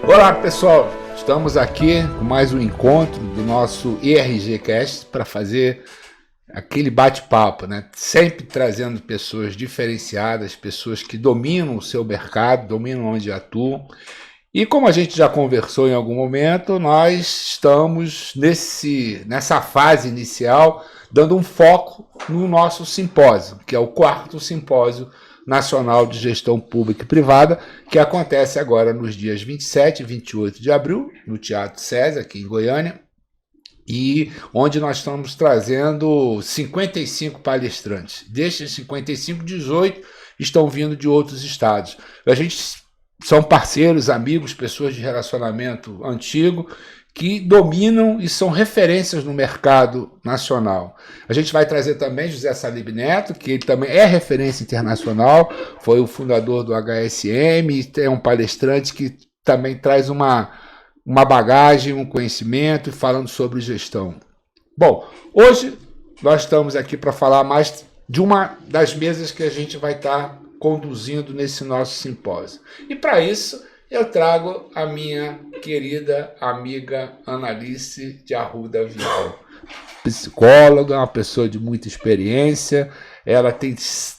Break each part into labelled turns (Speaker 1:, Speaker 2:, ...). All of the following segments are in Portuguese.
Speaker 1: Olá pessoal, estamos aqui com mais um encontro do nosso ERGcast para fazer aquele bate-papo, né? Sempre trazendo pessoas diferenciadas, pessoas que dominam o seu mercado, dominam onde atuam. E como a gente já conversou em algum momento, nós estamos nessa fase inicial dando um foco no nosso simpósio, que é o 4º Simpósio Nacional de Gestão Pública e Privada, que acontece agora nos dias 27 e 28 de abril, no Teatro César, aqui em Goiânia, e onde nós estamos trazendo 55 palestrantes. Destes 55, 18 estão vindo de outros estados. A gente são parceiros, amigos, pessoas de relacionamento antigo, que dominam e são referências no mercado nacional. A gente vai trazer também José Salib Neto, que ele também é referência internacional, foi o fundador do HSM, é um palestrante que também traz uma bagagem, um conhecimento, falando sobre gestão. Bom, hoje nós estamos aqui para falar mais de uma das mesas que a gente vai estar conduzindo nesse nosso simpósio. E para isso eu trago a minha querida amiga Analice de Arruda Vial, psicóloga, uma pessoa de muita experiência, ela tem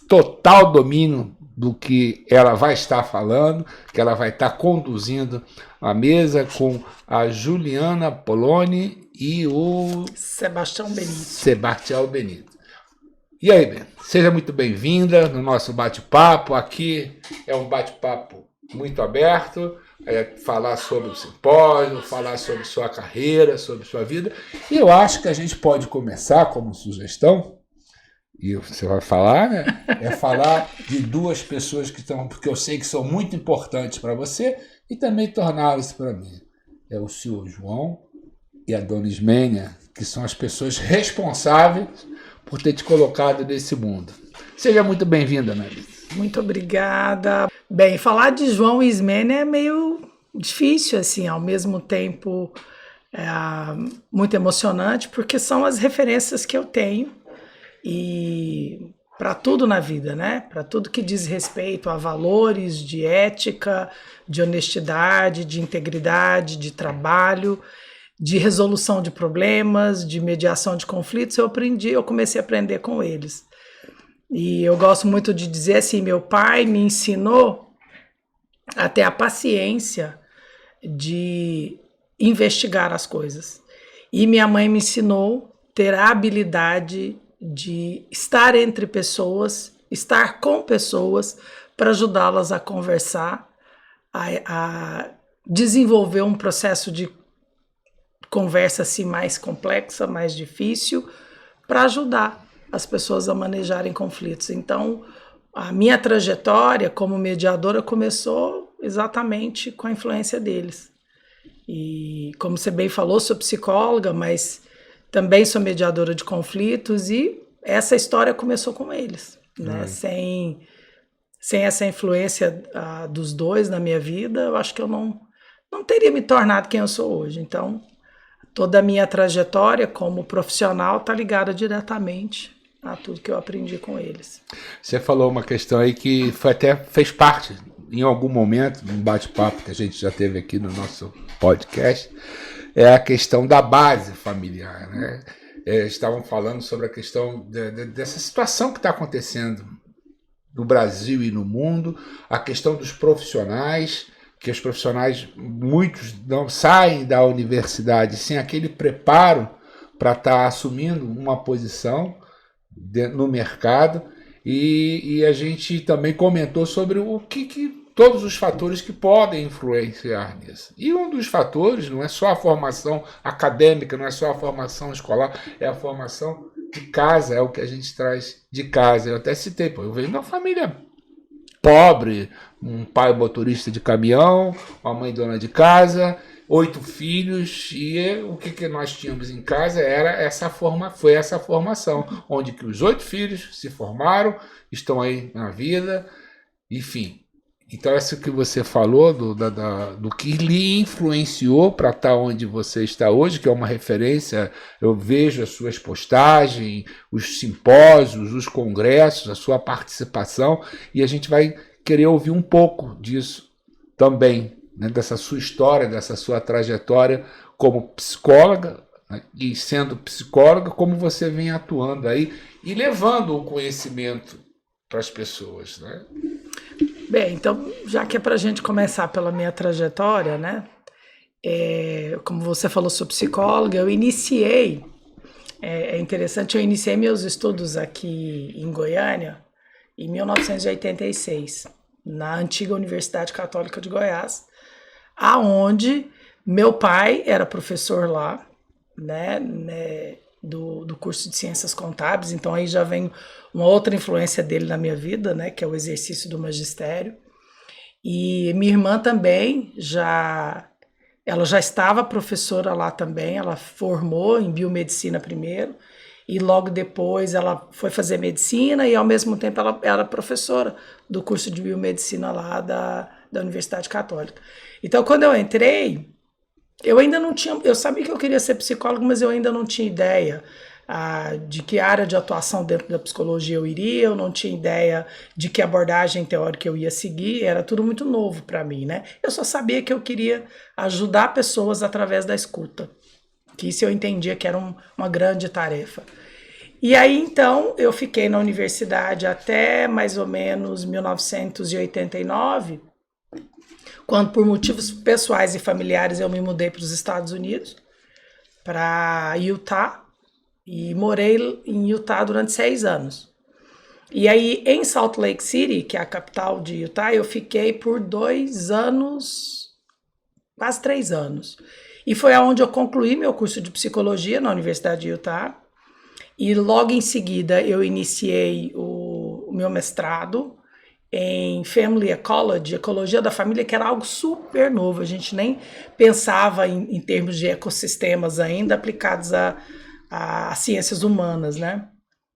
Speaker 1: total domínio do que ela vai estar falando, que ela vai estar conduzindo a mesa com a Juliana Poloni e o Sebastião Benito. E aí, Ben, seja muito bem-vinda no nosso bate-papo. Aqui é um bate-papo muito aberto, falar sobre o simpósio, falar sobre sua carreira, sobre sua vida. E eu acho que a gente pode começar como sugestão, e você vai falar, né? É falar de duas pessoas que estão, porque eu sei que são muito importantes para você e também tornaram-se para mim. É o senhor João e a dona Ismênia, que são as pessoas responsáveis por ter te colocado nesse mundo. Seja muito bem-vinda, Analice.
Speaker 2: Muito obrigada. Bem, falar de João e Ismênia é meio difícil, assim, ao mesmo tempo muito emocionante, porque são as referências que eu tenho e para tudo na vida, né? Para tudo que diz respeito a valores de ética, de honestidade, de integridade, de trabalho, de resolução de problemas, de mediação de conflitos, eu comecei a aprender com eles. E eu gosto muito de dizer assim, meu pai me ensinou a ter a paciência de investigar as coisas. E minha mãe me ensinou a ter a habilidade de estar entre pessoas, estar com pessoas para ajudá-las a conversar, a desenvolver um processo de conversa assim, mais complexa, mais difícil, para ajudar as pessoas a manejarem conflitos. Então, a minha trajetória como mediadora começou exatamente com a influência deles. E, como você bem falou, sou psicóloga, mas também sou mediadora de conflitos e essa história começou com eles, né? Sem essa influência dos dois na minha vida, eu acho que eu não teria me tornado quem eu sou hoje. Então, toda a minha trajetória como profissional está ligada diretamente a tudo que eu aprendi com eles.
Speaker 1: Você falou uma questão aí que fez parte, em algum momento, num bate-papo que a gente já teve aqui no nosso podcast, é a questão da base familiar, né? Estavam falando sobre a questão dessa situação que está acontecendo no Brasil e no mundo, a questão dos profissionais, que os profissionais, muitos não saem da universidade sem aquele preparo para estar assumindo uma posição no mercado, e a gente também comentou sobre o que todos os fatores que podem influenciar nisso. E um dos fatores não é só a formação acadêmica, não é só a formação escolar, é a formação de casa, é o que a gente traz de casa. Eu até citei, eu venho de uma família pobre, um pai motorista de caminhão, uma mãe dona de casa, 8 filhos, e o que nós tínhamos em casa foi essa formação, onde que os 8 filhos se formaram, estão aí na vida, enfim. Então, isso que você falou do que lhe influenciou para estar onde você está hoje, que é uma referência, eu vejo as suas postagens, os simpósios, os congressos, a sua participação, e a gente vai querer ouvir um pouco disso também. né, dessa sua história, dessa sua trajetória como psicóloga, né, e sendo psicóloga, como você vem atuando aí e levando o conhecimento para as pessoas, né?
Speaker 2: Bem, então, já que é para a gente começar pela minha trajetória, né? Como você falou, sou psicóloga, eu iniciei, é interessante, eu iniciei meus estudos aqui em Goiânia em 1986, na antiga Universidade Católica de Goiás, aonde meu pai era professor lá, né, do curso de Ciências Contábeis, então aí já vem uma outra influência dele na minha vida, né, que é o exercício do magistério. E minha irmã também ela já estava professora lá também, ela formou em biomedicina primeiro, e logo depois ela foi fazer medicina e ao mesmo tempo ela era professora do curso de biomedicina lá da Universidade Católica. Então quando eu entrei, eu ainda não tinha, eu sabia que eu queria ser psicólogo, mas eu ainda não tinha ideia de que área de atuação dentro da psicologia eu iria, eu não tinha ideia de que abordagem teórica eu ia seguir, era tudo muito novo para mim, né? Eu só sabia que eu queria ajudar pessoas através da escuta, que isso eu entendia que era uma grande tarefa. E aí, então, eu fiquei na universidade até mais ou menos 1989, quando, por motivos pessoais e familiares, eu me mudei para os Estados Unidos, para Utah, e morei em Utah durante 6 anos. E aí, em Salt Lake City, que é a capital de Utah, eu fiquei por 2 anos, quase 3 anos. E foi aonde eu concluí meu curso de psicologia na Universidade de Utah. E logo em seguida eu iniciei o meu mestrado em Family Ecology, Ecologia da Família, que era algo super novo. A gente nem pensava em termos de ecossistemas ainda aplicados a ciências humanas, né?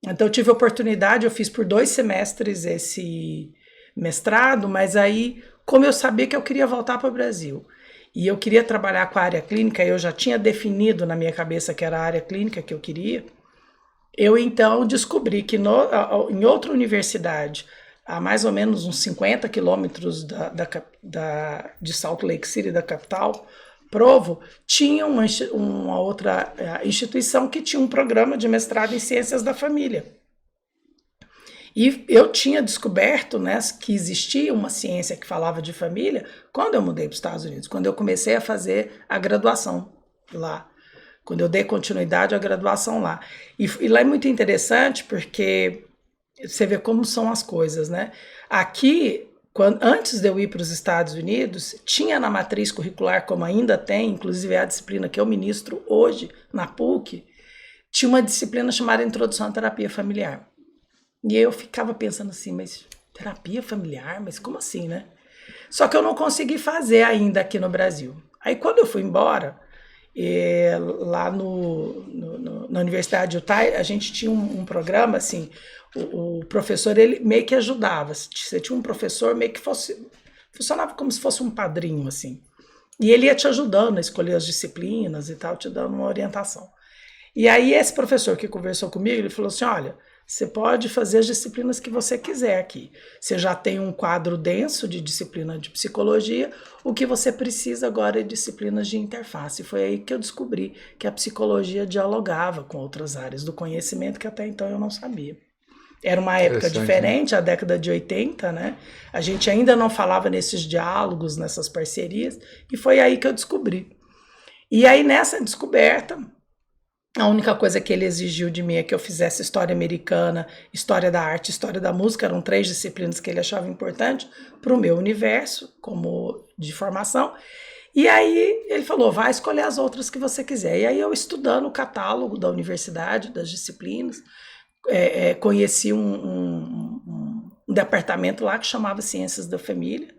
Speaker 2: Então eu tive a oportunidade, eu fiz por 2 semestres esse mestrado, mas aí, como eu sabia que eu queria voltar para o Brasil e eu queria trabalhar com a área clínica, eu já tinha definido na minha cabeça que era a área clínica que eu queria, eu então descobri que em outra universidade, a mais ou menos uns 50 quilômetros de Salt Lake City, da capital, Provo, tinha uma outra instituição que tinha um programa de mestrado em Ciências da Família. E eu tinha descoberto, né, que existia uma ciência que falava de família quando eu mudei para os Estados Unidos, quando eu comecei a fazer a graduação lá, quando eu dei continuidade à graduação lá. E lá é muito interessante porque você vê como são as coisas, né? Aqui, antes de eu ir para os Estados Unidos, tinha na matriz curricular, como ainda tem, inclusive é a disciplina que eu ministro hoje na PUC, tinha uma disciplina chamada Introdução à Terapia Familiar. E eu ficava pensando assim, mas terapia familiar? Mas como assim, né? Só que eu não consegui fazer ainda aqui no Brasil. Aí quando eu fui embora, lá na Universidade de Utah, a gente tinha um programa assim, o professor ele meio que ajudava, você tinha um professor meio que funcionava como se fosse um padrinho assim, e ele ia te ajudando a escolher as disciplinas e tal, te dando uma orientação. E aí esse professor que conversou comigo, ele falou assim, olha, você pode fazer as disciplinas que você quiser aqui. Você já tem um quadro denso de disciplina de psicologia, o que você precisa agora é disciplinas de interface. Foi aí que eu descobri que a psicologia dialogava com outras áreas do conhecimento que até então eu não sabia. Era uma época diferente, a década de 80, né? A gente ainda não falava nesses diálogos, nessas parcerias, e foi aí que eu descobri. E aí nessa descoberta, a única coisa que ele exigiu de mim é que eu fizesse história americana, história da arte, história da música, eram 3 disciplinas que ele achava importantes para o meu universo, como de formação. E aí ele falou, vai escolher as outras que você quiser. E aí eu estudando o catálogo da universidade, das disciplinas, conheci um departamento lá que chamava Ciências da Família.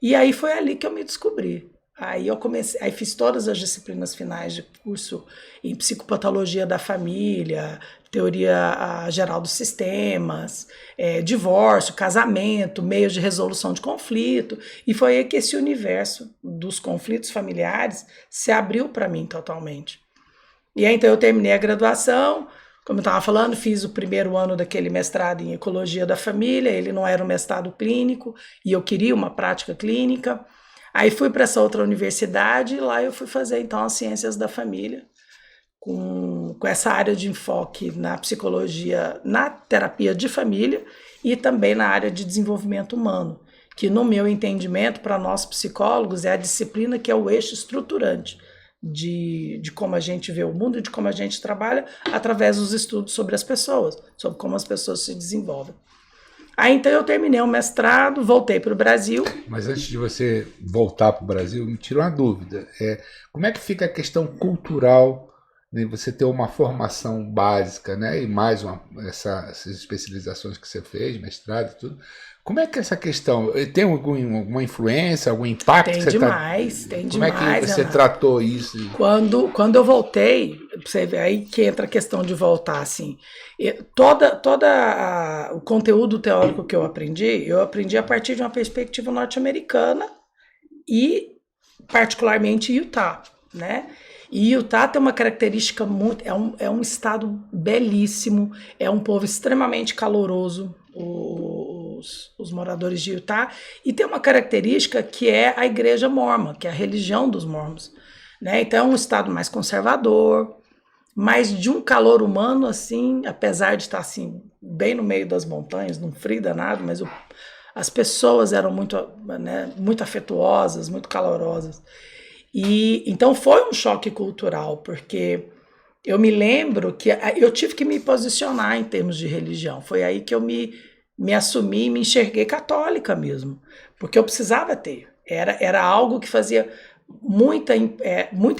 Speaker 2: E aí foi ali que eu me descobri. Aí eu comecei, aí fiz todas as disciplinas finais de curso em psicopatologia da família, teoria geral dos sistemas, divórcio, casamento, meios de resolução de conflito. E foi aí que esse universo dos conflitos familiares se abriu para mim totalmente. E aí então eu terminei a graduação, como eu estava falando, fiz o primeiro ano daquele mestrado em ecologia da família, ele não era um mestrado clínico e eu queria uma prática clínica. Aí fui para essa outra universidade e lá eu fui fazer então as ciências da família, com essa área de enfoque na psicologia, na terapia de família e também na área de desenvolvimento humano, que no meu entendimento, para nós psicólogos, é a disciplina que é o eixo estruturante de como a gente vê o mundo e de como a gente trabalha através dos estudos sobre as pessoas, sobre como as pessoas se desenvolvem. Aí então eu terminei o mestrado, voltei para o Brasil.
Speaker 1: Mas antes de você voltar para o Brasil, me tira uma dúvida. Como é que fica a questão cultural, né? Você ter uma formação básica, né? E mais essas especializações que você fez, mestrado e tudo. Como é que é essa questão? Tem alguma influência, algum impacto?
Speaker 2: Tem
Speaker 1: que você
Speaker 2: demais, tem
Speaker 1: Como
Speaker 2: demais.
Speaker 1: é que você
Speaker 2: Renato, tratou
Speaker 1: isso?
Speaker 2: Quando eu voltei, você vê aí que entra a questão de voltar, assim, o conteúdo teórico que eu aprendi a partir de uma perspectiva norte-americana e particularmente Utah, né? E Utah tem uma característica muito, é um estado belíssimo, é um povo extremamente caloroso, os moradores de Utah, e tem uma característica que é a igreja mormon, que é a religião dos mormons, né? Então é um estado mais conservador, mas de um calor humano, assim, apesar de estar assim, bem no meio das montanhas, num frio danado, mas as pessoas eram muito, né, muito afetuosas, muito calorosas. E então foi um choque cultural, porque eu me lembro que eu tive que me posicionar em termos de religião. Foi aí que eu me assumi, me enxerguei católica mesmo, porque eu precisava ter. Era algo que fazia muito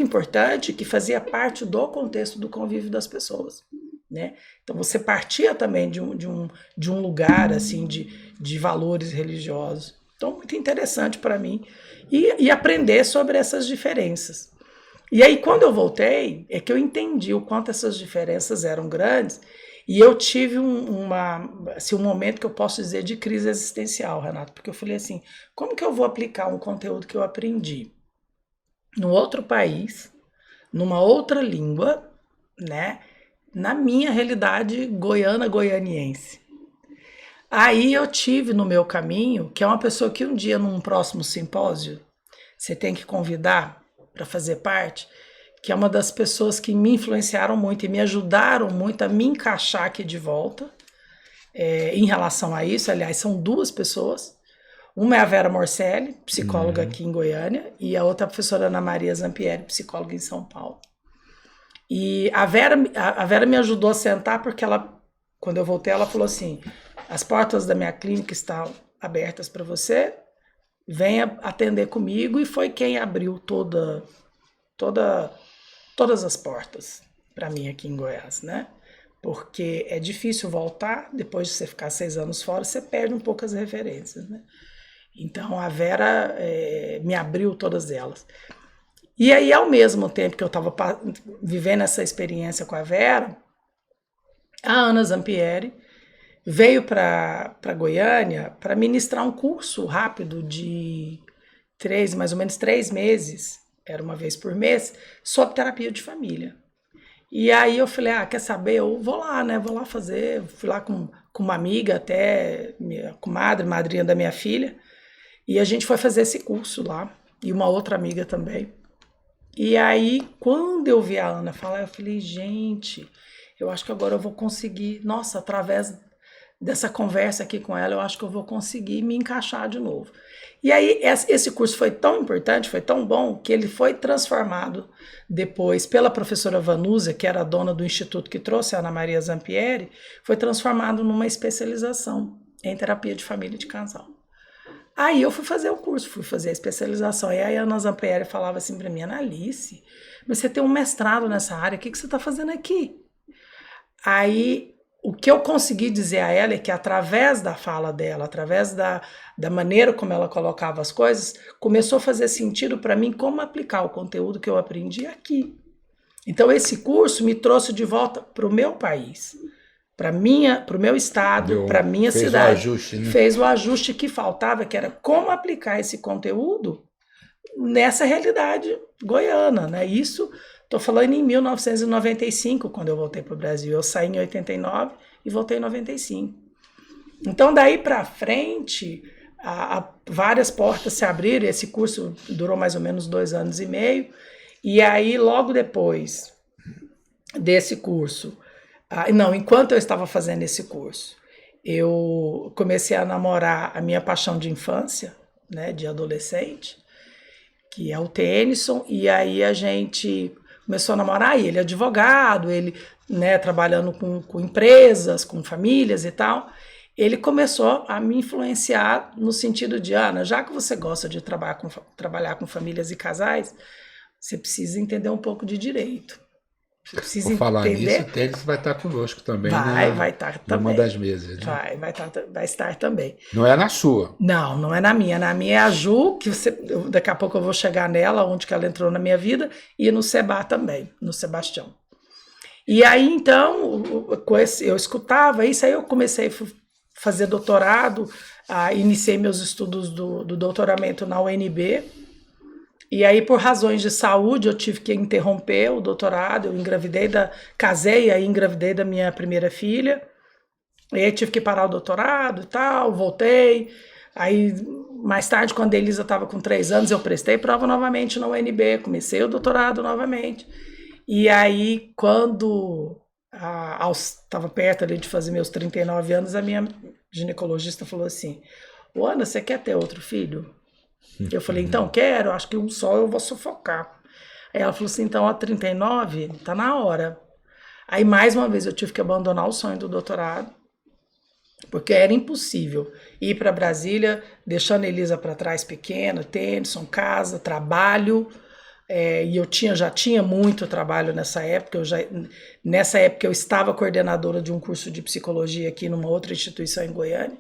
Speaker 2: importante, que fazia parte do contexto do convívio das pessoas, né? Então você partia também de um lugar assim de valores religiosos. Então muito interessante para mim e aprender sobre essas diferenças. E aí quando eu voltei é que eu entendi o quanto essas diferenças eram grandes e eu tive um momento que eu posso dizer de crise existencial, Renato, porque eu falei assim, como que eu vou aplicar um conteúdo que eu aprendi num outro país, numa outra língua, né, na minha realidade goianiense. Aí eu tive no meu caminho, que é uma pessoa que um dia num próximo simpósio, você tem que convidar para fazer parte, que é uma das pessoas que me influenciaram muito e me ajudaram muito a me encaixar aqui de volta, em relação a isso. Aliás, são duas pessoas. Uma é a Vera Morcelli, psicóloga aqui em Goiânia, e a outra é a professora Ana Maria Zampieri, psicóloga em São Paulo. E a Vera me ajudou a sentar porque quando eu voltei, ela falou assim, as portas da minha clínica estão abertas para você, venha atender comigo, e foi quem abriu todas as portas para mim aqui em Goiás, né? Porque é difícil voltar, depois de você ficar 6 anos fora, você perde um pouco as referências, né? Então a Vera me abriu todas elas. E aí, ao mesmo tempo que eu estava vivendo essa experiência com a Vera, a Ana Zampieri veio para Goiânia para ministrar um curso rápido de mais ou menos 3 meses, era uma vez por mês, sobre terapia de família. E aí eu falei, quer saber, eu vou lá, né, vou lá fazer. Fui lá com uma amiga, até minha comadre, madrinha da minha filha, e a gente foi fazer esse curso lá, e uma outra amiga também. E aí, quando eu vi a Ana falar, eu falei, gente, eu acho que agora eu vou conseguir, nossa, através dessa conversa aqui com ela, eu acho que eu vou conseguir me encaixar de novo. E aí, esse curso foi tão importante, foi tão bom, que ele foi transformado depois pela professora Vanusa, que era a dona do instituto que trouxe a Ana Maria Zampieri, foi transformado numa especialização em terapia de família e de casal. Aí eu fui fazer o curso, fui fazer a especialização. E aí a Ana Zampieri falava assim para mim, Analice, mas você tem um mestrado nessa área, o que você está fazendo aqui? Aí o que eu consegui dizer a ela é que através da fala dela, através da maneira como ela colocava as coisas, começou a fazer sentido para mim como aplicar o conteúdo que eu aprendi aqui. Então esse curso me trouxe de volta para o meu país, para o meu estado, para a minha cidade.
Speaker 1: Fez o ajuste, né?
Speaker 2: Fez o ajuste que faltava, que era como aplicar esse conteúdo nessa realidade goiana, né? Isso, estou falando em 1995, quando eu voltei para o Brasil. Eu saí em 89 e voltei em 95. Então, daí para frente, várias portas se abriram, esse curso durou mais ou menos 2 anos e meio, e aí logo depois desse curso, enquanto eu estava fazendo esse curso, eu comecei a namorar a minha paixão de infância, né, de adolescente, que é o Tennyson, e aí a gente começou a namorar, e ele é advogado, ele, né, trabalhando com empresas, com famílias e tal. Ele começou a me influenciar no sentido de, Ana, já que você gosta de trabalhar com famílias e casais, você precisa entender um pouco de direito. Você precisa
Speaker 1: Por falar
Speaker 2: entender...
Speaker 1: nisso, o Tênis vai estar conosco também
Speaker 2: vai estar também.
Speaker 1: numa das mesas. Né?
Speaker 2: Vai estar também.
Speaker 1: Não é na sua.
Speaker 2: Não é na minha. Na minha é a Ju, que daqui a pouco eu vou chegar nela, onde que ela entrou na minha vida, e no Seba também, no Sebastião. E aí, então, eu escutava isso, aí eu comecei a fazer doutorado, iniciei meus estudos do doutoramento na UNB, e aí, por razões de saúde, eu tive que interromper o doutorado, eu casei e aí engravidei da minha primeira filha, e aí tive que parar o doutorado e tal, voltei, aí mais tarde, quando a Elisa estava com 3 anos, eu prestei prova novamente na UNB, comecei o doutorado novamente, e aí, quando estava perto ali de fazer meus 39 anos, a minha ginecologista falou assim, Ana, você quer ter outro filho? Eu falei, então, quero, acho que um só eu vou sufocar. Aí ela falou assim, então, a 39, tá na hora. Aí, mais uma vez, eu tive que abandonar o sonho do doutorado, porque era impossível ir para Brasília, deixando a Elisa para trás pequena, Tennyson, casa, trabalho, e eu já tinha muito trabalho nessa época, nessa época eu estava coordenadora de um curso de psicologia aqui numa outra instituição em Goiânia,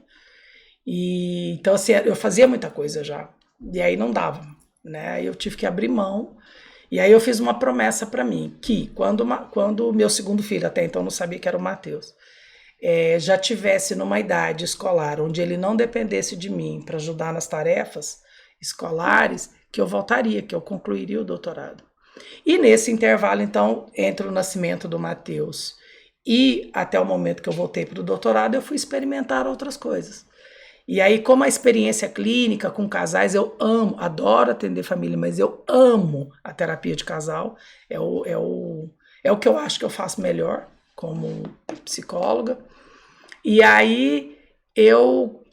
Speaker 2: e então assim, eu fazia muita coisa já, e aí não dava, né? Aí eu tive que abrir mão, e aí eu fiz uma promessa para mim, que quando o meu segundo filho, até então não sabia que era o Matheus, já tivesse numa idade escolar onde ele não dependesse de mim para ajudar nas tarefas escolares, que eu voltaria, que eu concluiria o doutorado. E nesse intervalo, então, entre o nascimento do Matheus e até o momento que eu voltei para o doutorado, eu fui experimentar outras coisas. E aí, como a experiência clínica com casais, eu amo, adoro atender família, mas eu amo a terapia de casal, é o que eu acho que eu faço melhor como psicóloga. E aí, eu,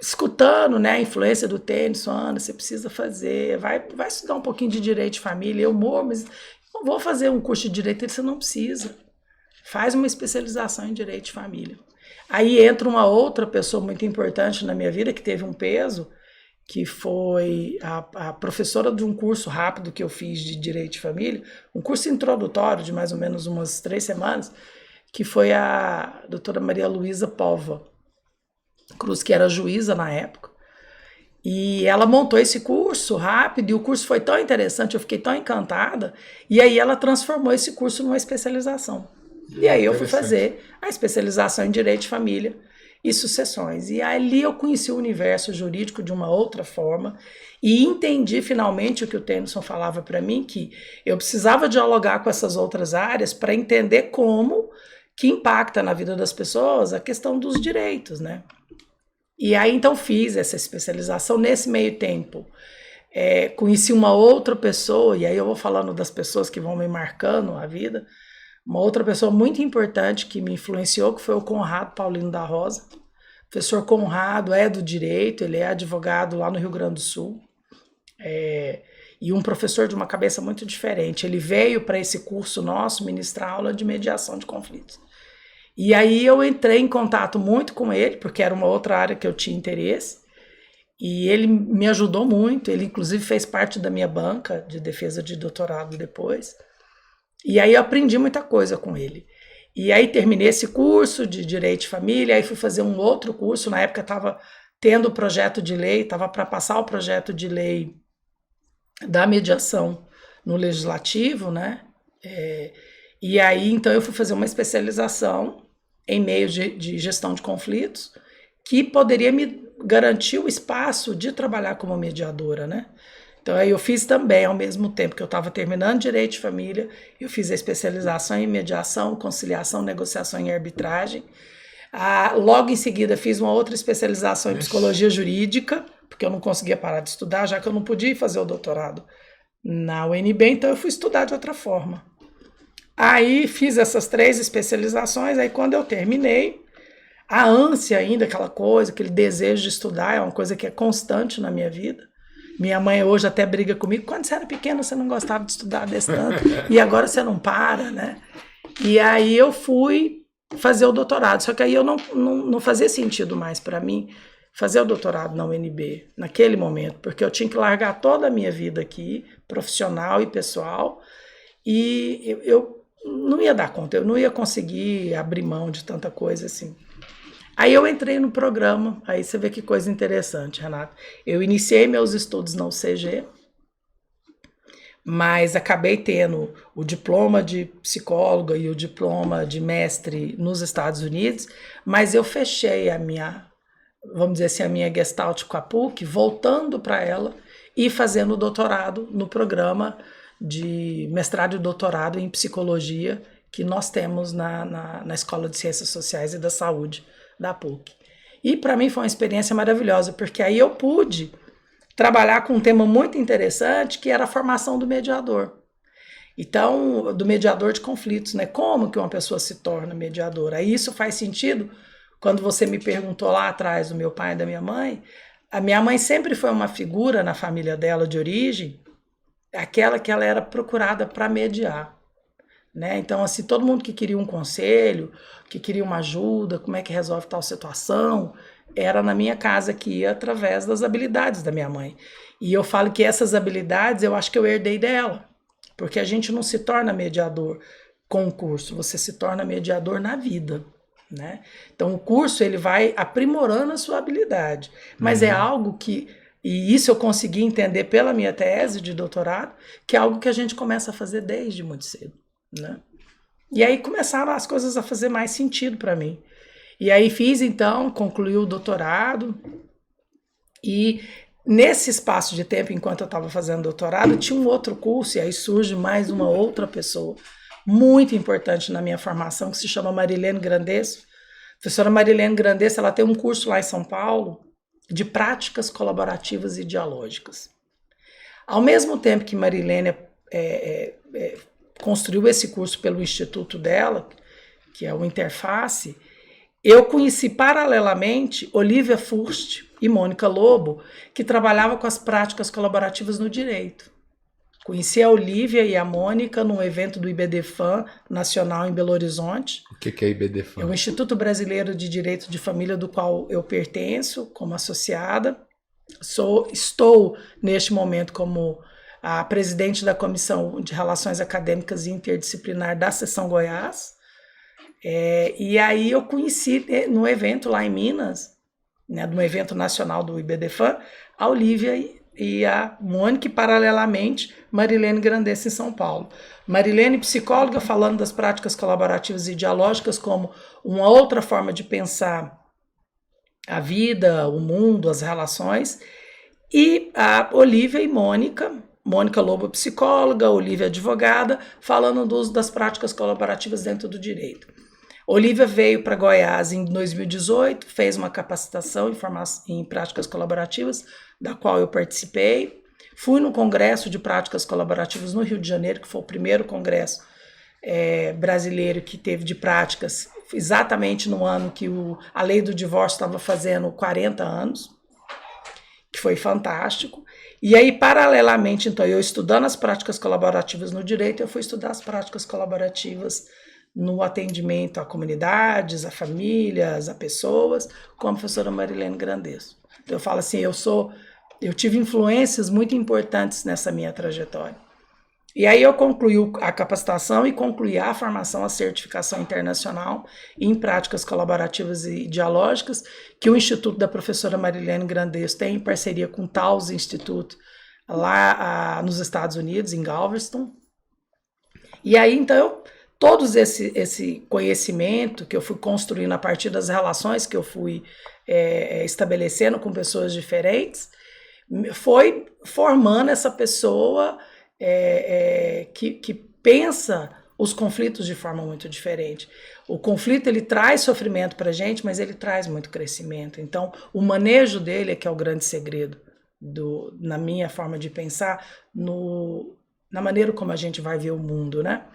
Speaker 2: escutando, né, a influência do Tennyson, Ana, você precisa fazer, vai estudar um pouquinho de direito de família. Eu, mas não vou fazer um curso de direito, você não precisa. Faz uma especialização em direito de família. Aí entra uma outra pessoa muito importante na minha vida, que teve um peso, que foi a professora de um curso rápido que eu fiz de direito de família, um curso introdutório de mais ou menos umas 3 semanas, que foi a doutora Maria Luísa Pova Cruz, que era juíza na época. E ela montou esse curso rápido, e o curso foi tão interessante, eu fiquei tão encantada, e aí ela transformou esse curso numa especialização. E aí eu fui fazer a especialização em Direito de Família e Sucessões. E ali eu conheci o universo jurídico de uma outra forma e entendi finalmente o que o Tennyson falava para mim, que eu precisava dialogar com essas outras áreas para entender como que impacta na vida das pessoas a questão dos direitos, né? E aí então fiz essa especialização. Nesse meio tempo, conheci uma outra pessoa, e aí eu vou falando das pessoas que vão me marcando a vida. Uma outra pessoa muito importante que me influenciou, que foi o Conrado Paulino da Rosa. O professor Conrado é do direito, ele é advogado lá no Rio Grande do Sul, e um professor de uma cabeça muito diferente. Ele veio para esse curso nosso ministrar aula de mediação de conflitos. E aí eu entrei em contato muito com ele, porque era uma outra área que eu tinha interesse, e ele me ajudou muito. Ele inclusive fez parte da minha banca de defesa de doutorado depois. E aí eu aprendi muita coisa com ele. E aí terminei esse curso de Direito de Família, aí fui fazer um outro curso. Na época estava tendo o projeto de lei, estava para passar o projeto de lei da mediação no Legislativo, né? E aí, então, eu fui fazer uma especialização em meios de gestão de conflitos, que poderia me garantir o espaço de trabalhar como mediadora, né? Então, aí eu fiz também, ao mesmo tempo que eu estava terminando Direito de Família, eu fiz a especialização em mediação, conciliação, negociação e arbitragem. Logo em seguida, fiz uma outra especialização em psicologia jurídica, porque eu não conseguia parar de estudar, já que eu não podia fazer o doutorado na UNB, então eu fui estudar de outra forma. Aí fiz essas 3 especializações, aí quando eu terminei, a ânsia ainda, aquela coisa, aquele desejo de estudar, é uma coisa que é constante na minha vida. Minha mãe hoje até briga comigo, quando você era pequena você não gostava de estudar desse tanto, e agora você não para, né? E aí eu fui fazer o doutorado, só que aí eu não fazia sentido mais para mim fazer o doutorado na UNB, naquele momento, porque eu tinha que largar toda a minha vida aqui, profissional e pessoal, e eu não ia dar conta, eu não ia conseguir abrir mão de tanta coisa assim. Aí eu entrei no programa, aí você vê que coisa interessante, Renato. Eu iniciei meus estudos na UCG, mas acabei tendo o diploma de psicóloga e o diploma de mestre nos Estados Unidos, mas eu fechei a minha, vamos dizer assim, a minha Gestalt com a PUC, voltando para ela e fazendo doutorado no programa de mestrado e doutorado em psicologia que nós temos na Escola de Ciências Sociais e da Saúde da PUC. E para mim foi uma experiência maravilhosa, porque aí eu pude trabalhar com um tema muito interessante, que era a formação do mediador. Então, do mediador de conflitos, né? Como que uma pessoa se torna mediadora? Aí isso faz sentido quando você me perguntou lá atrás do meu pai e da minha mãe. A minha mãe sempre foi uma figura na família dela de origem, aquela que ela era procurada para mediar. Né? Então, assim, todo mundo que queria um conselho, que queria uma ajuda, como é que resolve tal situação, era na minha casa que ia através das habilidades da minha mãe. E eu falo que essas habilidades eu acho que eu herdei dela, porque a gente não se torna mediador com o curso, você se torna mediador na vida. Né? Então, o curso ele vai aprimorando a sua habilidade, mas é algo que, e isso eu consegui entender pela minha tese de doutorado, que é algo que a gente começa a fazer desde muito cedo. Né? E aí começaram as coisas a fazer mais sentido para mim. E aí fiz então, concluí o doutorado e nesse espaço de tempo, enquanto eu estava fazendo doutorado, tinha um outro curso e aí surge mais uma outra pessoa muito importante na minha formação que se chama Marilene Grandesso. A professora Marilene Grandesso, ela tem um curso lá em São Paulo de práticas colaborativas e dialógicas. Ao mesmo tempo que Marilene construiu esse curso pelo instituto dela, que é o Interface, eu conheci paralelamente Olivia Furst e Mônica Lobo, que trabalhavam com as práticas colaborativas no direito. Conheci a Olivia e a Mônica num evento do IBDFAM Nacional em Belo Horizonte.
Speaker 1: O que é IBDFAM?
Speaker 2: É o Instituto Brasileiro de Direito de Família, do qual eu pertenço como associada. Estou, neste momento, como a presidente da Comissão de Relações Acadêmicas e Interdisciplinar da Seção Goiás. E aí eu conheci no evento lá em Minas, né, no evento nacional do IBDFAM, a Olivia e a Mônica, e paralelamente Marilene Grandesso em São Paulo. Marilene, psicóloga, falando das práticas colaborativas e dialógicas como uma outra forma de pensar a vida, o mundo, as relações, e a Olivia e Mônica Lobo, psicóloga, Olivia, advogada, falando do uso das práticas colaborativas dentro do direito. Olivia veio para Goiás em 2018, fez uma capacitação em práticas colaborativas, da qual eu participei. Fui no Congresso de Práticas Colaborativas no Rio de Janeiro, que foi o primeiro congresso brasileiro que teve de práticas, exatamente no ano que a lei do divórcio estava fazendo 40 anos, que foi fantástico. E aí, paralelamente, então, eu estudando as práticas colaborativas no direito, eu fui estudar as práticas colaborativas no atendimento a comunidades, a famílias, a pessoas, com a professora Marilene Grandesso. Então, eu falo assim, eu tive influências muito importantes nessa minha trajetória. E aí eu concluí a capacitação e concluí a formação, a certificação internacional em práticas colaborativas e dialógicas, que o Instituto da professora Marilene Grandesso tem em parceria com o Taos Institute, lá nos Estados Unidos, em Galveston. E aí, então, todo esse conhecimento que eu fui construindo a partir das relações que eu fui estabelecendo com pessoas diferentes, foi formando essa pessoa que pensa os conflitos de forma muito diferente. O conflito, ele traz sofrimento para a gente, mas ele traz muito crescimento. Então, o manejo dele é que é o grande segredo, na minha forma de pensar, na maneira como a gente vai ver o mundo, né?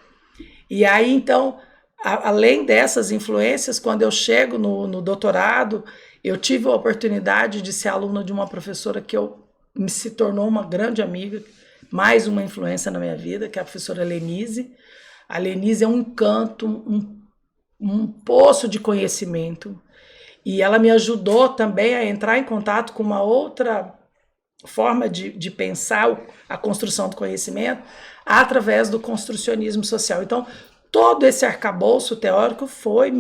Speaker 2: E aí, então, além dessas influências, quando eu chego no doutorado, eu tive a oportunidade de ser aluna de uma professora que se tornou uma grande amiga, mais uma influência na minha vida, que é a professora Lenise. A Lenise é um encanto, um poço de conhecimento, e ela me ajudou também a entrar em contato com uma outra forma de pensar a construção do conhecimento através do construcionismo social. Então, todo esse arcabouço teórico foi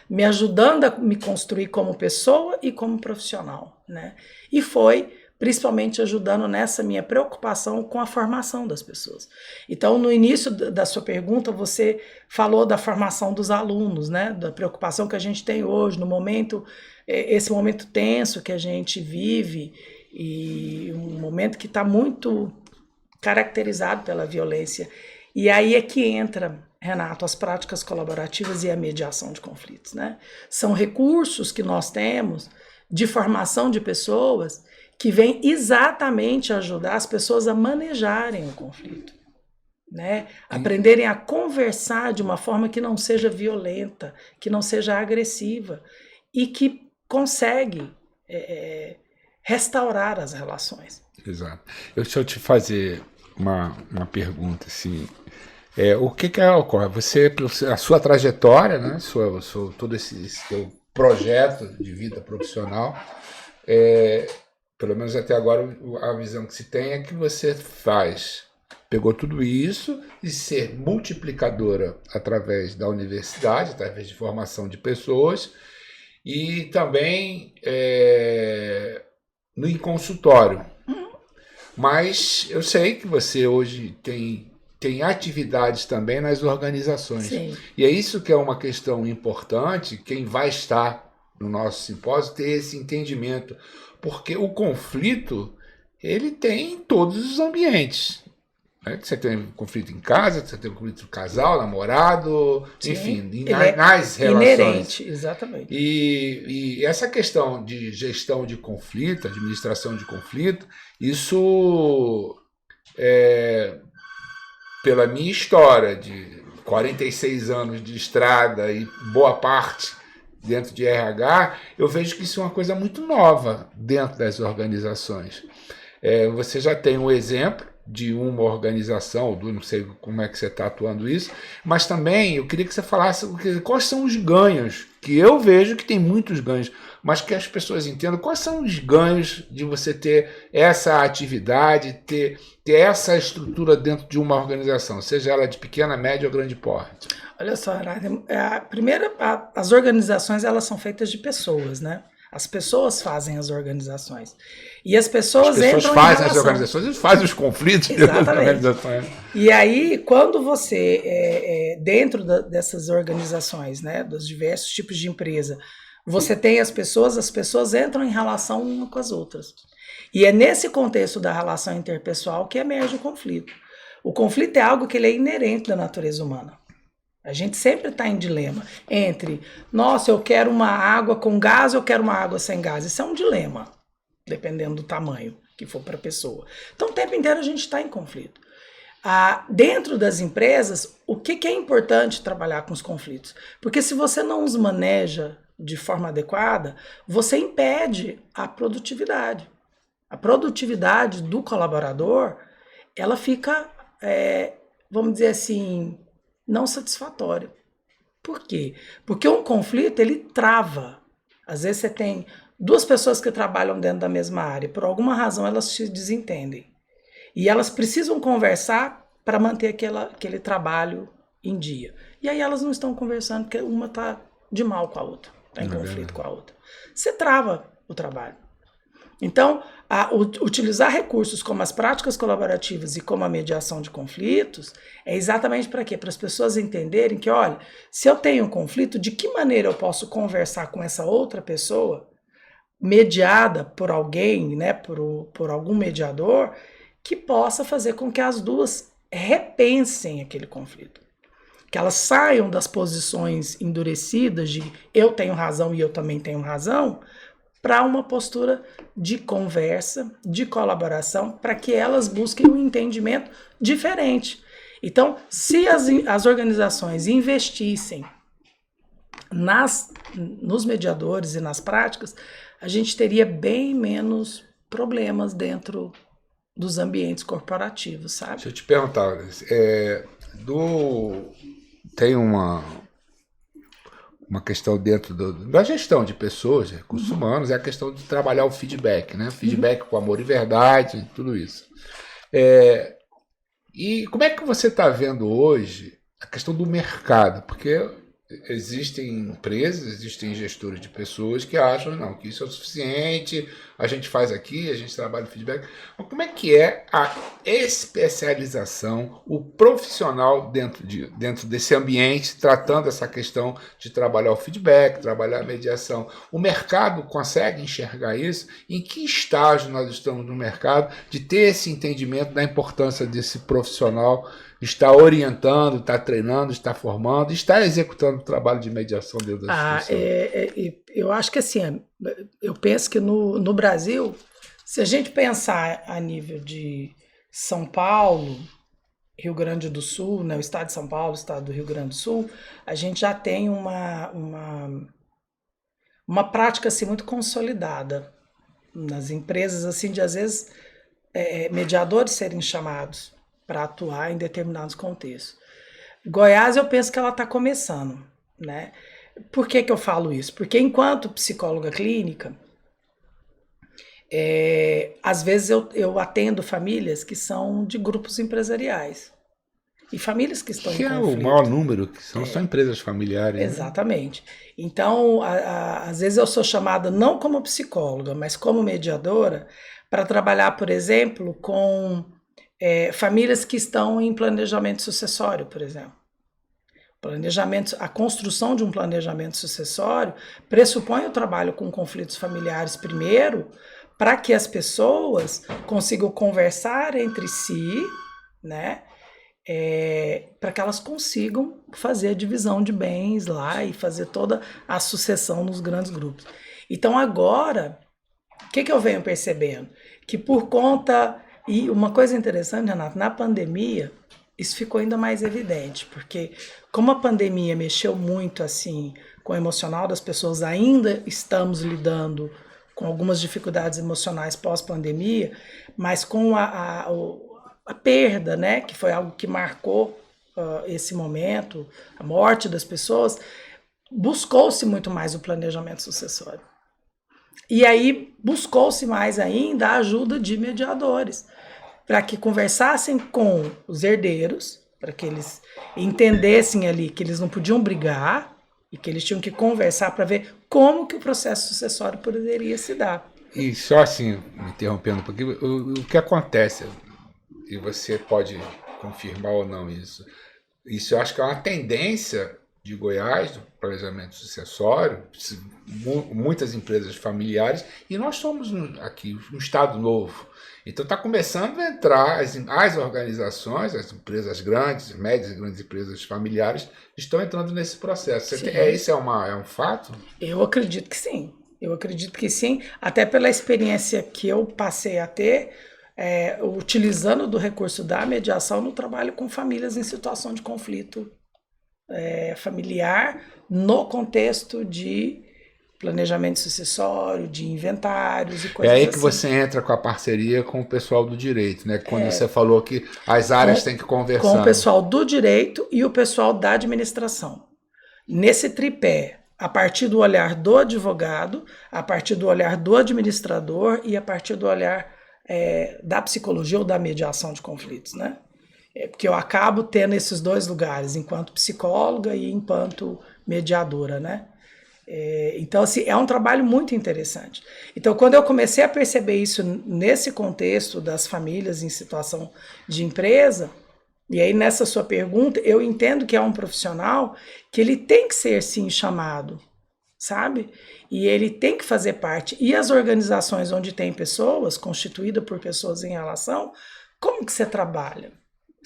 Speaker 2: me ajudando a me construir como pessoa e como profissional, né? E foi principalmente ajudando nessa minha preocupação com a formação das pessoas. Então, no início da sua pergunta, você falou da formação dos alunos, né? Da preocupação que a gente tem hoje, no momento, esse momento tenso que a gente vive, e um momento que está muito caracterizado pela violência. E aí é que entra, Renato, as práticas colaborativas e a mediação de conflitos, né? São recursos que nós temos de formação de pessoas que vêm exatamente ajudar as pessoas a manejarem o conflito, né? Aprenderem a conversar de uma forma que não seja violenta, que não seja agressiva e que consegue restaurar as relações.
Speaker 1: Exato. Deixa eu te fazer uma pergunta, assim. O que ocorre? A sua trajetória, né? Todo esse seu projeto de vida profissional, pelo menos até agora, a visão que se tem é que você pegou tudo isso e ser multiplicadora através da universidade, através de formação de pessoas, e também no consultório. Mas eu sei que você hoje tem atividades também nas organizações.
Speaker 2: Sim.
Speaker 1: E é isso que é uma questão importante, quem vai estar no nosso simpósio ter esse entendimento. Porque o conflito, ele tem em todos os ambientes. Né? Você tem conflito em casa, você tem conflito no casal, namorado,
Speaker 2: Sim,
Speaker 1: enfim, nas relações.
Speaker 2: Inerente, exatamente.
Speaker 1: E essa questão de gestão de conflito, administração de conflito, isso, pela minha história de 46 anos de estrada e boa parte dentro de RH, eu vejo que isso é uma coisa muito nova dentro das organizações. Você já tem um exemplo de uma organização, não sei como é que você está atuando isso, mas também eu queria que você falasse quais são os ganhos, que eu vejo que tem muitos ganhos, mas que as pessoas entendam quais são os ganhos de você ter essa atividade, ter essa estrutura dentro de uma organização, seja ela de pequena, média ou grande porte.
Speaker 2: Olha só, as organizações, elas são feitas de pessoas, né? As pessoas fazem as organizações. E as pessoas
Speaker 1: fazem as organizações, eles fazem os conflitos das organizações.
Speaker 2: E aí, quando você, dentro dessas organizações, né, dos diversos tipos de empresa, você tem as pessoas entram em relação umas com as outras. E é nesse contexto da relação interpessoal que emerge o conflito. O conflito é algo que ele é inerente da natureza humana. A gente sempre está em dilema entre, nossa, eu quero uma água com gás, eu quero uma água sem gás. Isso é um dilema, dependendo do tamanho que for para a pessoa. Então, o tempo inteiro a gente está em conflito. Dentro das empresas, o que é importante trabalhar com os conflitos? Porque se você não os maneja de forma adequada, você impede a produtividade. A produtividade do colaborador, ela fica, vamos dizer assim, não satisfatória. Por quê? Porque um conflito, ele trava. Às vezes você tem duas pessoas que trabalham dentro da mesma área, por alguma razão elas se desentendem. E elas precisam conversar para manter aquele trabalho em dia. E aí elas não estão conversando porque uma está de mal com a outra, está em conflito com a outra. Você trava o trabalho. Então, utilizar recursos como as práticas colaborativas e como a mediação de conflitos é exatamente para quê? Para as pessoas entenderem que, olha, se eu tenho um conflito, de que maneira eu posso conversar com essa outra pessoa, mediada por alguém, né, por algum mediador, que possa fazer com que as duas repensem aquele conflito. Que elas saiam das posições endurecidas de eu tenho razão e eu também tenho razão, para uma postura de conversa, de colaboração, para que elas busquem um entendimento diferente. Então, se as organizações investissem nos mediadores e nas práticas, a gente teria bem menos problemas dentro dos ambientes corporativos, sabe?
Speaker 1: Deixa eu te perguntar, tem uma questão dentro da gestão de pessoas, recursos humanos, é a questão de trabalhar o feedback, né? Feedback com amor e verdade, tudo isso. E como é que você está vendo hoje a questão do mercado? Porque existem empresas, existem gestores de pessoas que acham não, que isso é o suficiente, a gente faz aqui, a gente trabalha o feedback. Mas como é que é a especialização, o profissional dentro desse ambiente, tratando essa questão de trabalhar o feedback, trabalhar a mediação? O mercado consegue enxergar isso? Em que estágio nós estamos no mercado de ter esse entendimento da importância desse profissional está orientando, está treinando, está formando, está executando o trabalho de mediação dentro da instituição?
Speaker 2: Eu acho que assim, eu penso que no Brasil, se a gente pensar a nível de São Paulo, Rio Grande do Sul, né, o estado de São Paulo, o estado do Rio Grande do Sul, a gente já tem uma prática assim, muito consolidada nas empresas, assim, de às vezes mediadores serem chamados para atuar em determinados contextos. Goiás, eu penso que ela está começando, né? Por que eu falo isso? Porque enquanto psicóloga clínica, às vezes eu atendo famílias que são de grupos empresariais e famílias que estão em conflito.
Speaker 1: Que é o maior número, que são só empresas familiares.
Speaker 2: Exatamente. Né? Então, às vezes eu sou chamada não como psicóloga, mas como mediadora para trabalhar, por exemplo, com famílias que estão em planejamento sucessório, por exemplo. A construção de um planejamento sucessório pressupõe o trabalho com conflitos familiares primeiro, para que as pessoas consigam conversar entre si, né? Para que elas consigam fazer a divisão de bens lá e fazer toda a sucessão nos grandes grupos. Então agora, o que eu venho percebendo? Que por conta... E uma coisa interessante, Renato, na pandemia, isso ficou ainda mais evidente, porque como a pandemia mexeu muito assim com o emocional das pessoas, ainda estamos lidando com algumas dificuldades emocionais pós-pandemia, mas com a perda, né, que foi algo que marcou esse momento, a morte das pessoas, buscou-se muito mais o planejamento sucessório. E aí buscou-se mais ainda a ajuda de mediadores, para que conversassem com os herdeiros, para que eles entendessem ali que eles não podiam brigar e que eles tinham que conversar para ver como que o processo sucessório poderia se dar.
Speaker 1: E só assim, me interrompendo um pouquinho, o que acontece, e você pode confirmar ou não isso eu acho que é uma tendência de Goiás, do planejamento sucessório, muitas empresas familiares, e nós somos aqui um estado novo. Então está começando a entrar as organizações, as empresas grandes, médias e grandes empresas familiares estão entrando nesse processo. Isso é um fato?
Speaker 2: Eu acredito que sim. Eu acredito que sim, até pela experiência que eu passei a ter, utilizando do recurso da mediação no trabalho com famílias em situação de conflito familiar, no contexto de planejamento sucessório, de inventários e coisas assim.
Speaker 1: É aí que você entra com a parceria com o pessoal do direito, né? Quando você falou que as áreas têm que conversar.
Speaker 2: Com o pessoal do direito e o pessoal da administração. Nesse tripé, a partir do olhar do advogado, a partir do olhar do administrador e a partir do olhar da psicologia ou da mediação de conflitos, né? Porque eu acabo tendo esses dois lugares, enquanto psicóloga e enquanto mediadora, né? Então, assim, é um trabalho muito interessante. Então, quando eu comecei a perceber isso nesse contexto das famílias em situação de empresa, e aí nessa sua pergunta, eu entendo que é um profissional que ele tem que ser, sim, chamado, sabe? E ele tem que fazer parte. E as organizações onde tem pessoas, constituídas por pessoas em relação, como que você trabalha?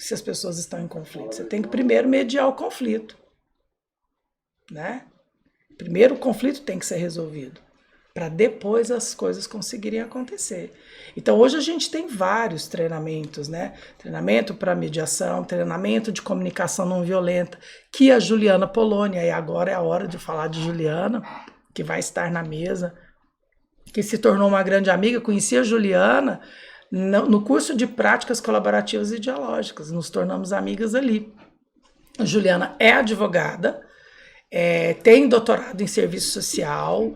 Speaker 2: se as pessoas estão em conflito. Você tem que primeiro mediar o conflito, né? Primeiro o conflito tem que ser resolvido, para depois as coisas conseguirem acontecer. Então hoje a gente tem vários treinamentos, né? Treinamento para mediação, treinamento de comunicação não violenta, que a Juliana Poloni, e agora é a hora de falar de Juliana, que vai estar na mesa, que se tornou uma grande amiga. Conheci a Juliana no curso de práticas colaborativas e dialógicas, nos tornamos amigas ali. A Juliana é advogada, tem doutorado em serviço social,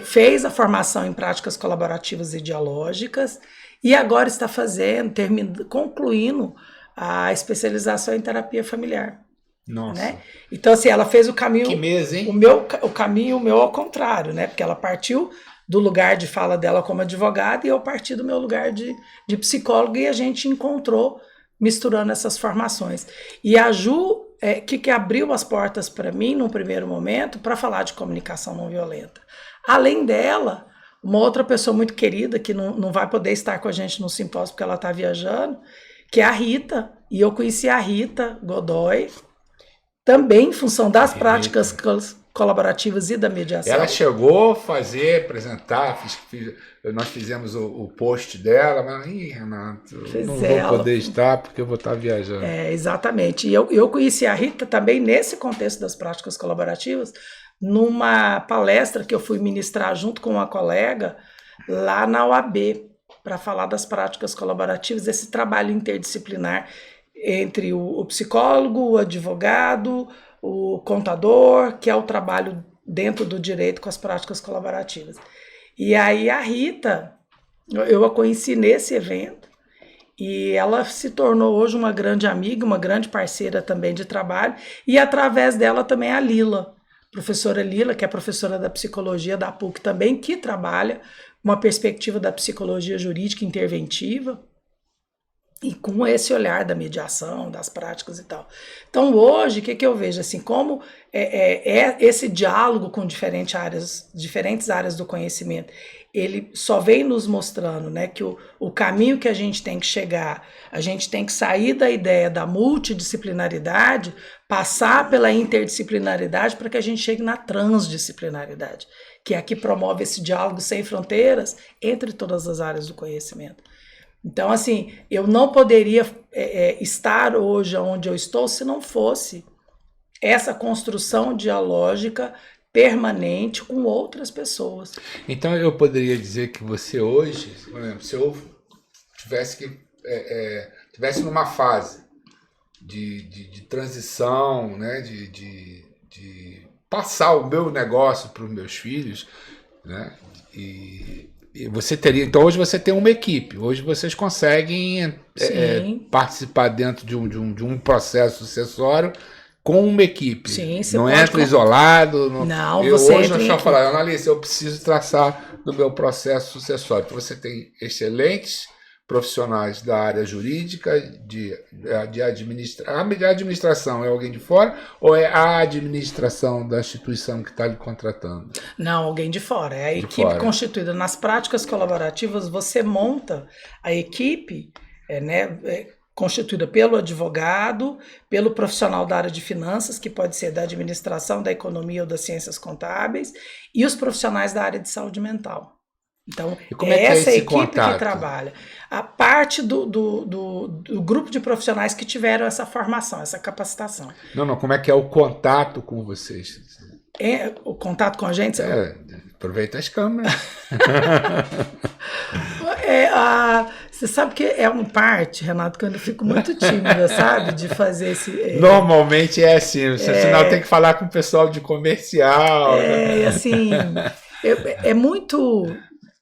Speaker 2: fez a formação em práticas colaborativas e dialógicas e agora está concluindo a especialização em terapia familiar.
Speaker 1: Nossa.
Speaker 2: Né? Então, assim, ela fez o caminho.
Speaker 1: Que mês, hein?
Speaker 2: O caminho meu ao contrário, né? Porque ela partiu do lugar de fala dela como advogada e eu parti do meu lugar de psicóloga e a gente encontrou misturando essas formações. E a Ju, que abriu as portas para mim, num primeiro momento, para falar de comunicação não violenta. Além dela, uma outra pessoa muito querida, que não vai poder estar com a gente no simpósio porque ela está viajando, que é a Rita. E eu conheci a Rita Godoy, também em função das práticas colaborativas e da mediação.
Speaker 1: Ela chegou a apresentar, nós fizemos o post dela, mas, Renato, não vou poder estar porque eu vou estar viajando.
Speaker 2: Exatamente. E eu conheci a Rita também nesse contexto das práticas colaborativas, numa palestra que eu fui ministrar junto com uma colega lá na UAB, para falar das práticas colaborativas, esse trabalho interdisciplinar entre o psicólogo, o advogado, o contador, que é o trabalho dentro do direito com as práticas colaborativas. E aí a Rita, eu a conheci nesse evento, e ela se tornou hoje uma grande amiga, uma grande parceira também de trabalho, e através dela também a Lila, professora Lila, que é professora da psicologia da PUC também, que trabalha uma perspectiva da psicologia jurídica interventiva, e com esse olhar da mediação, das práticas e tal. Então hoje, o que eu vejo? Assim, como esse diálogo com diferentes áreas do conhecimento, ele só vem nos mostrando, né, que o caminho que a gente tem que chegar, a gente tem que sair da ideia da multidisciplinaridade, passar pela interdisciplinaridade para que a gente chegue na transdisciplinaridade, que é a que promove esse diálogo sem fronteiras entre todas as áreas do conhecimento. Então, assim, eu não poderia estar hoje onde eu estou se não fosse essa construção dialógica permanente com outras pessoas.
Speaker 1: Então, eu poderia dizer que você hoje, por exemplo, se eu tivesse numa fase de transição, né, de passar o meu negócio para os meus filhos, né, e você teria, então hoje você tem uma equipe, hoje vocês conseguem participar dentro de um processo sucessório com uma equipe.
Speaker 2: Sim, você
Speaker 1: não entra isolado.
Speaker 2: Não,
Speaker 1: você hoje nós estamos falando, Analice, eu preciso traçar do meu processo sucessório. Então você tem excelentes profissionais da área jurídica, de administração é alguém de fora ou é a administração da instituição que está lhe contratando?
Speaker 2: Não, alguém de fora. É a equipe constituída. Nas práticas colaborativas, você monta a equipe constituída pelo advogado, pelo profissional da área de finanças, que pode ser da administração, da economia ou das ciências contábeis, e os profissionais da área de saúde mental. Então, essa equipe contato? Que trabalha. A parte do grupo de profissionais que tiveram essa formação, essa capacitação.
Speaker 1: Não, como é que é o contato com vocês?
Speaker 2: O contato com a gente?
Speaker 1: Aproveita as câmeras.
Speaker 2: Você sabe que é uma parte, Renato, que eu fico muito tímida, sabe? De fazer esse...
Speaker 1: Normalmente é assim, senão tem que falar com o pessoal de comercial.
Speaker 2: Assim, é muito...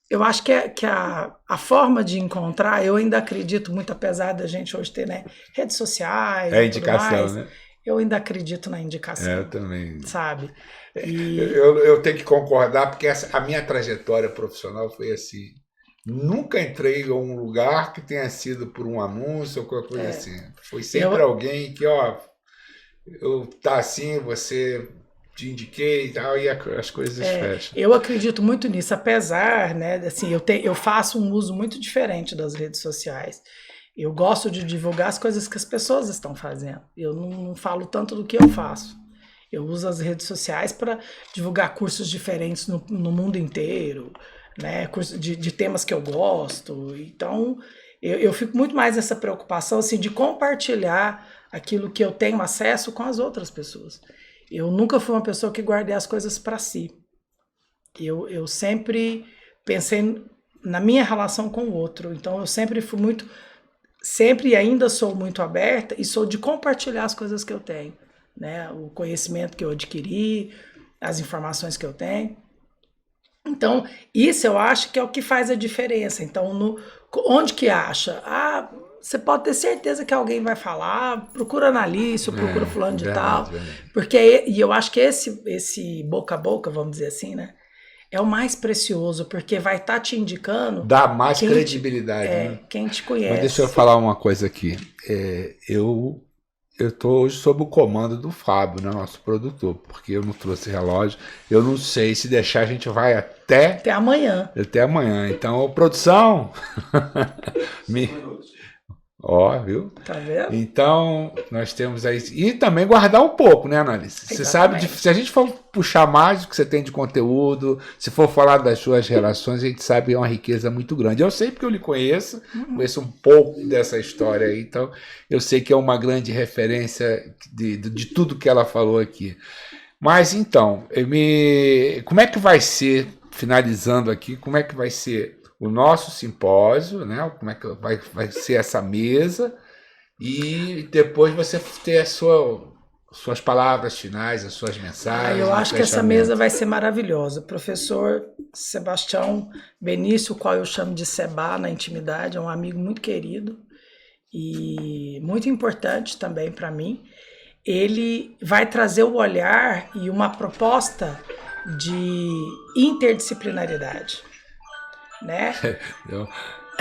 Speaker 2: Eu acho que a forma de encontrar, eu ainda acredito muito, apesar da gente hoje ter, né, redes sociais
Speaker 1: e indicação, tudo mais, né?
Speaker 2: Eu ainda acredito na indicação.
Speaker 1: Eu também.
Speaker 2: Sabe?
Speaker 1: Eu tenho que concordar, porque a minha trajetória profissional foi assim. Nunca entrei em um lugar que tenha sido por um anúncio ou qualquer coisa assim. Foi sempre alguém que, eu tá assim, você... te indiquei e tal, e as coisas fecham.
Speaker 2: Eu acredito muito nisso, apesar, né, assim, eu faço um uso muito diferente das redes sociais. Eu gosto de divulgar as coisas que as pessoas estão fazendo. Eu não falo tanto do que eu faço. Eu uso as redes sociais para divulgar cursos diferentes no mundo inteiro, né? Curso de temas que eu gosto. Então, eu fico muito mais nessa preocupação assim, de compartilhar aquilo que eu tenho acesso com as outras pessoas. Eu nunca fui uma pessoa que guardei as coisas para si. Eu sempre pensei na minha relação com o outro. Então, eu sempre fui muito... Sempre e ainda sou muito aberta e sou de compartilhar as coisas que eu tenho, né? O conhecimento que eu adquiri, as informações que eu tenho. Então, isso eu acho que é o que faz a diferença. Então, onde que acha? Você pode ter certeza que alguém vai falar, procura analista, procura fulano de tal. Porque, e eu acho que esse boca a boca, vamos dizer assim, né? É o mais precioso, porque vai estar te indicando...
Speaker 1: Dá mais credibilidade, né?
Speaker 2: Quem te conhece.
Speaker 1: Mas deixa eu falar uma coisa aqui. Eu estou hoje sob o comando do Fábio, né, nosso produtor, porque eu não trouxe relógio. Eu não sei, se deixar a gente vai até
Speaker 2: amanhã.
Speaker 1: Até amanhã. Então, produção... Ó, viu?
Speaker 2: Tá vendo?
Speaker 1: Então, nós temos aí... E também guardar um pouco, né, Analice? Você sabe, se a gente for puxar mais do que você tem de conteúdo, se for falar das suas relações, a gente sabe que é uma riqueza muito grande. Eu sei porque eu lhe conheço, conheço um pouco dessa história aí, então eu sei que é uma grande referência de tudo que ela falou aqui. Mas, então, como é que vai ser, finalizando aqui, como é que vai ser o nosso simpósio, né? Como é que vai ser essa mesa, e depois você ter suas palavras finais, as suas mensagens.
Speaker 2: Eu acho que essa mesa vai ser maravilhosa. O professor Sebastião Benício, o qual eu chamo de Seba na intimidade, é um amigo muito querido e muito importante também para mim. Ele vai trazer o olhar e uma proposta de interdisciplinaridade. Né?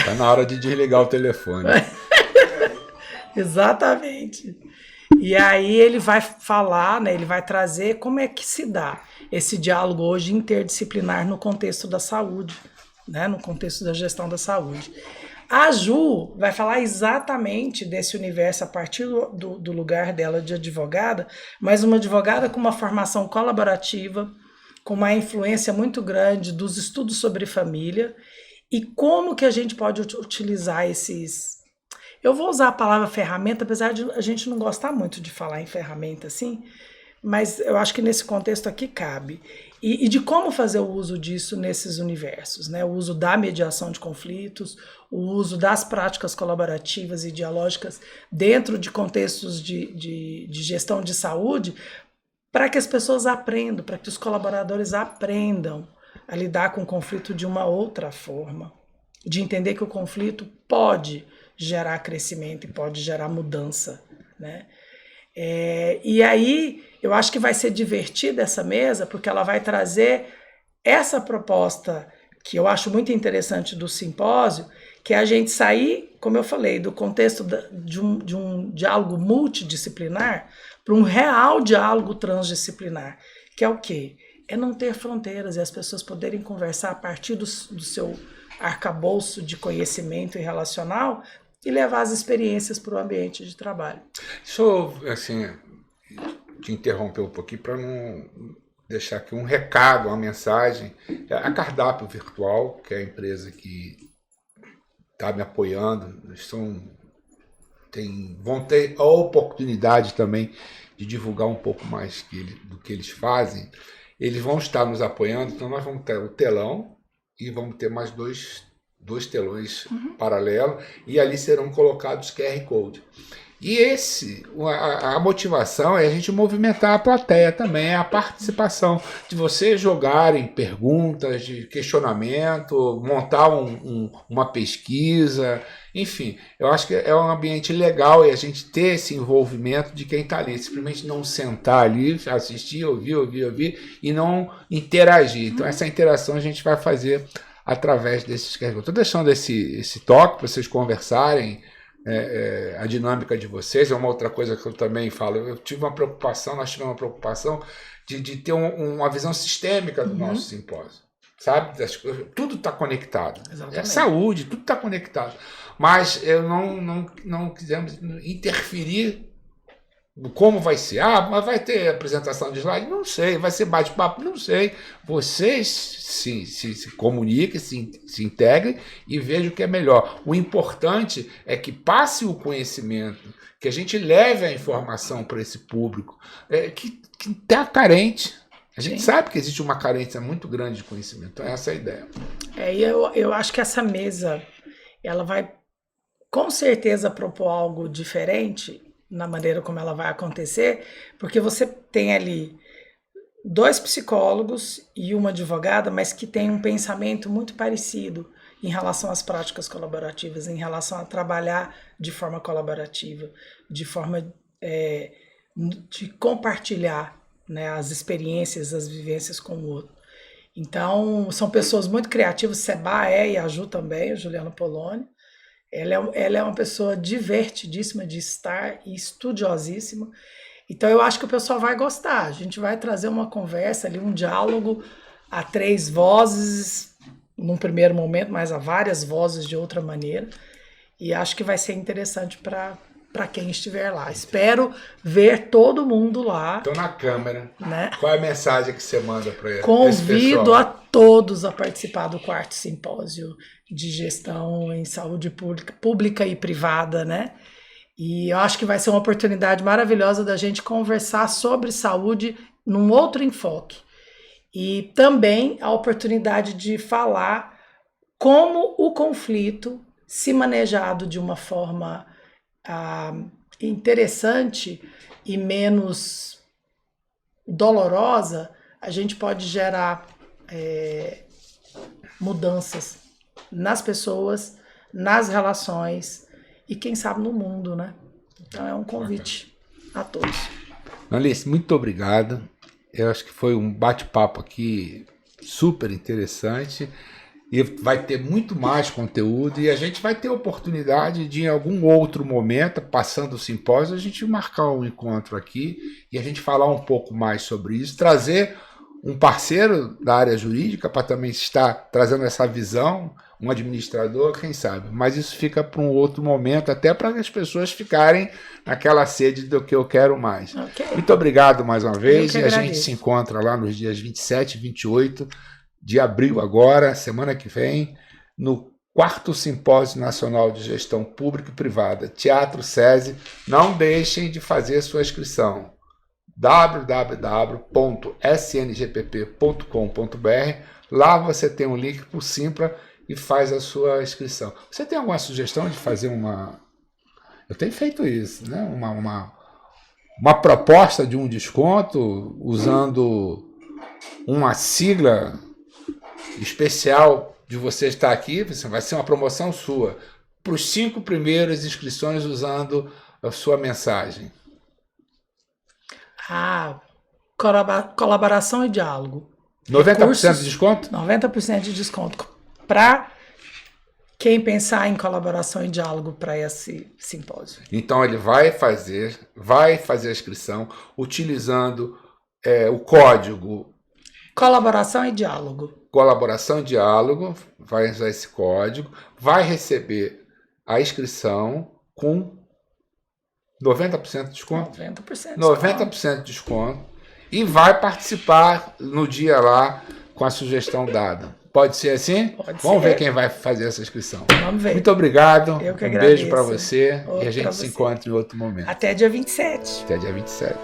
Speaker 1: Tá na hora de desligar o telefone.
Speaker 2: Exatamente. E aí ele vai falar, né, ele vai trazer como é que se dá esse diálogo hoje interdisciplinar no contexto da saúde, né, no contexto da gestão da saúde. A Ju vai falar exatamente desse universo a partir do lugar dela de advogada, mas uma advogada com uma formação colaborativa, com uma influência muito grande dos estudos sobre família, e como que a gente pode utilizar esses... Eu vou usar a palavra ferramenta, apesar de a gente não gostar muito de falar em ferramenta assim, mas eu acho que nesse contexto aqui cabe. E de como fazer o uso disso nesses universos, né? O uso da mediação de conflitos, o uso das práticas colaborativas e dialógicas dentro de contextos de gestão de saúde, para que as pessoas aprendam, para que os colaboradores aprendam a lidar com o conflito de uma outra forma, de entender que o conflito pode gerar crescimento e pode gerar mudança, né? E aí eu acho que vai ser divertida essa mesa, porque ela vai trazer essa proposta que eu acho muito interessante do simpósio, que é a gente sair, como eu falei, do contexto de um diálogo multidisciplinar para um real diálogo transdisciplinar, que é o quê? É não ter fronteiras e as pessoas poderem conversar a partir do seu arcabouço de conhecimento e relacional e levar as experiências para o ambiente de trabalho.
Speaker 1: Deixa eu, assim, te interromper um pouquinho para não deixar aqui um recado, uma mensagem. A Cardápio Virtual, que é a empresa que está me apoiando, vão ter a oportunidade também de divulgar um pouco mais do que eles fazem. Eles vão estar nos apoiando, então nós vamos ter o telão e vamos ter mais dois telões paralelos, e ali serão colocados QR Code. E a motivação é a gente movimentar a plateia também, a participação, de vocês jogarem perguntas, de questionamento, montar uma pesquisa, enfim, eu acho que é um ambiente legal e a gente ter esse envolvimento de quem está ali, simplesmente não sentar ali, assistir, ouvir e não interagir. Então essa interação a gente vai fazer através desses QR Code. Estou deixando esse toque para vocês conversarem, a dinâmica de vocês. É uma outra coisa que eu também falo. Nós tivemos uma preocupação de ter uma visão sistêmica do nosso simpósio. sabe? Das coisas, tudo está conectado.
Speaker 2: Exatamente.
Speaker 1: É saúde, tudo está conectado. Mas eu não quisemos interferir no como vai ser. Mas vai ter apresentação de slide? Não sei. Vai ser bate-papo? Não sei. Vocês se comuniquem, se integrem e vejam o que é melhor. O importante é que passe o conhecimento, que a gente leve a informação para esse público que está carente. A gente sabe que existe uma carência muito grande de conhecimento. Então, essa é a ideia.
Speaker 2: E eu acho que essa mesa, ela vai com certeza propor algo diferente na maneira como ela vai acontecer, porque você tem ali 2 psicólogos e uma advogada, mas que tem um pensamento muito parecido em relação às práticas colaborativas, em relação a trabalhar de forma colaborativa, de forma de compartilhar, né, as experiências, as vivências com o outro. Então, são pessoas muito criativas, Seba e a Ju também, o Juliano Poloni. Ela é uma pessoa divertidíssima de estar e estudiosíssima. Então, eu acho que o pessoal vai gostar. A gente vai trazer uma conversa ali, um diálogo a 3 vozes, num primeiro momento, mas a várias vozes de outra maneira. E acho que vai ser interessante para quem estiver lá. Espero ver todo mundo lá.
Speaker 1: Estou na câmera.
Speaker 2: Né?
Speaker 1: Qual é a mensagem que você manda para ele?
Speaker 2: Convido a todos a participar do 4º simpósio de gestão em saúde pública e privada, né? E eu acho que vai ser uma oportunidade maravilhosa da gente conversar sobre saúde num outro enfoque. E também a oportunidade de falar como o conflito, se manejado de uma forma interessante e menos dolorosa, a gente pode gerar mudanças nas pessoas, nas relações e quem sabe no mundo, né? Então é um convite a todos.
Speaker 1: Alice, muito obrigado. Eu acho que foi um bate-papo aqui super interessante e vai ter muito mais conteúdo e a gente vai ter oportunidade de, em algum outro momento, passando o simpósio, a gente marcar um encontro aqui e a gente falar um pouco mais sobre isso, trazer um parceiro da área jurídica para também estar trazendo essa visão, um administrador, quem sabe. Mas isso fica para um outro momento, até para as pessoas ficarem naquela sede do que eu quero mais.
Speaker 2: Okay.
Speaker 1: Muito obrigado mais uma vez.
Speaker 2: E
Speaker 1: a gente se encontra lá nos dias 27 e 28 de abril agora, semana que vem, no 4º Simpósio Nacional de Gestão Pública e Privada, Teatro SESI. Não deixem de fazer sua inscrição. www.sngpp.com.br. Lá você tem um link para o Simpla e faz a sua inscrição. Você tem alguma sugestão de fazer uma... Eu tenho feito isso, né? Uma proposta de um desconto usando uma sigla especial de você estar aqui, vai ser uma promoção sua, para os 5 primeiras inscrições usando a sua mensagem.
Speaker 2: Colaboração e diálogo.
Speaker 1: 90% de desconto?
Speaker 2: 90% de desconto. Para quem pensar em colaboração e diálogo para esse simpósio.
Speaker 1: Então ele vai fazer a inscrição utilizando o código
Speaker 2: Colaboração e diálogo.
Speaker 1: Colaboração e diálogo, vai usar esse código, vai receber a inscrição com 90% de desconto.
Speaker 2: 90%.
Speaker 1: 90% de desconto. E vai participar no dia lá com a sugestão dada. Pode ser assim?
Speaker 2: Pode
Speaker 1: Vamos
Speaker 2: ser.
Speaker 1: ver quem vai fazer essa inscrição.
Speaker 2: Vamos ver.
Speaker 1: Muito obrigado.
Speaker 2: Eu que
Speaker 1: um
Speaker 2: agradeço.
Speaker 1: beijo para você
Speaker 2: Outro
Speaker 1: e a gente
Speaker 2: pra
Speaker 1: se
Speaker 2: você.
Speaker 1: encontra em outro momento.
Speaker 2: Até dia 27.
Speaker 1: Até dia 27.